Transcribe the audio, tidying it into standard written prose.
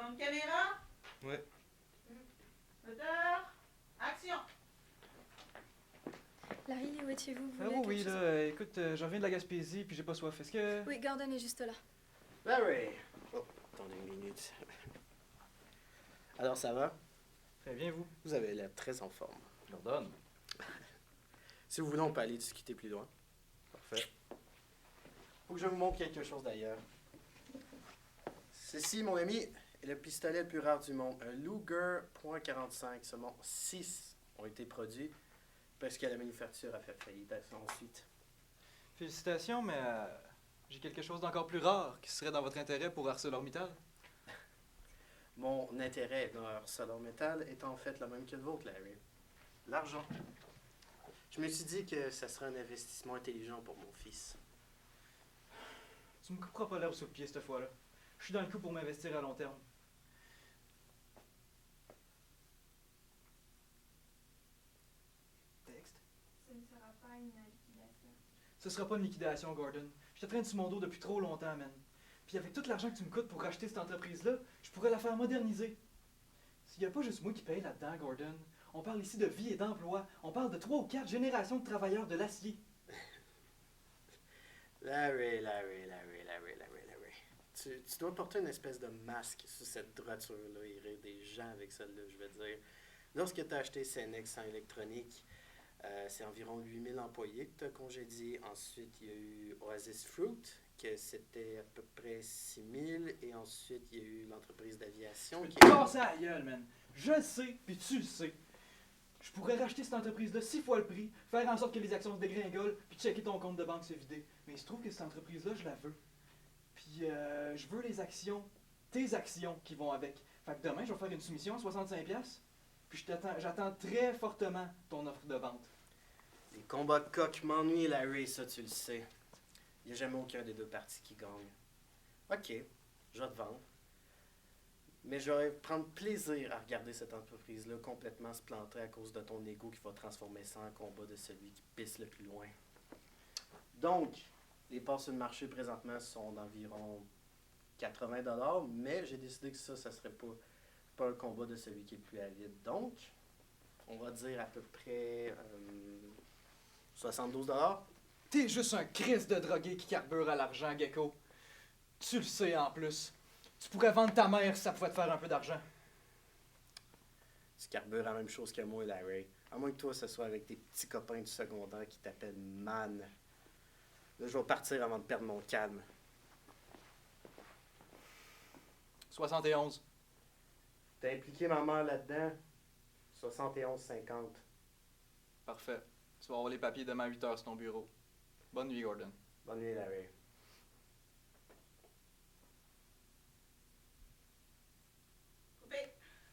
Demande caméra. Ouais. Moteur. Action. Larry, où étiez-vous? Vous Ah voulez oui, quelque chose? là, écoute, je reviens de la Gaspésie, puis j'ai pas soif. Est-ce que... Oui, Gordon est juste là. Larry! Oh, attendez une minute. Alors, ça va? Très bien, vous? Vous avez l'air très en forme. Gordon. Si vous voulez, on peut aller discuter plus loin. Parfait. Faut que je vous montre quelque chose d'ailleurs. Ceci, mon ami, est le pistolet le plus rare du monde. Un Luger .45. Seulement 6 ont été produits parce que la manufacture a fait faillite ensuite. Félicitations, mais j'ai quelque chose d'encore plus rare qui serait dans votre intérêt pour ArcelorMittal. Mon intérêt dans ArcelorMittal est en fait le même que le vôtre, Larry. L'argent. Je me suis dit que ça serait un investissement intelligent pour mon fils. Tu me couperas pas l'herbe sous le pied cette fois-là. Je suis dans le coup pour m'investir à long terme. Texte. Ce ne sera pas une liquidation. Ce sera pas une liquidation, Gordon. Je te traîne sur mon dos depuis trop longtemps, man. Puis avec tout l'argent que tu me coûtes pour racheter cette entreprise-là, je pourrais la faire moderniser. S'il y a pas juste moi qui paye là-dedans, Gordon, on parle ici de vie et d'emploi. On parle de 3 ou 4 générations de travailleurs de l'acier. Larry. Tu dois porter une espèce de masque sur cette droiture-là et rire des gens avec celle-là, je veux dire. Lorsque tu as acheté Cenex en électronique, c'est environ 8000 employés que tu as congédiés. Ensuite, il y a eu Oasis Fruit, que c'était à peu près 6000. Et ensuite, il y a eu l'entreprise d'aviation qui... Casse la gueule, man. Je le sais, puis tu le sais. Je pourrais racheter cette entreprise-là 6 fois le prix, faire en sorte que les actions se dégringolent, puis checker ton compte de banque se vider. Mais il se trouve que cette entreprise-là, je la veux. Puis je veux les actions, tes actions qui vont avec. Fait que demain, je vais faire une soumission à 65$, puis j'attends très fortement ton offre de vente. Les combats de coq m'ennuient, Larry, ça tu le sais. Il n'y a jamais aucun des deux partis qui gagne. Ok, je vais te vendre. Mais je vais prendre plaisir à regarder cette entreprise-là complètement se planter à cause de ton ego qui va transformer ça en combat de celui qui pisse le plus loin. Donc, les parts sur le marché présentement sont d'environ 80$, mais j'ai décidé que ça serait pas un combat de celui qui est le plus avide. Donc, on va dire à peu près 72$. T'es juste un Christ de drogué qui carbure à l'argent, Gecko. Tu le sais en plus. Tu pourrais vendre ta mère si ça pouvait te faire un peu d'argent. Tu carbures la même chose que moi, Larry. À moins que toi, ce soit avec tes petits copains du secondaire qui t'appellent Man. Là, je vais partir avant de perdre mon calme. 71. T'as impliqué ma mère là-dedans? 71,50. Parfait. Tu vas avoir les papiers demain à 8h sur ton bureau. Bonne nuit, Gordon. Bonne nuit, Larry.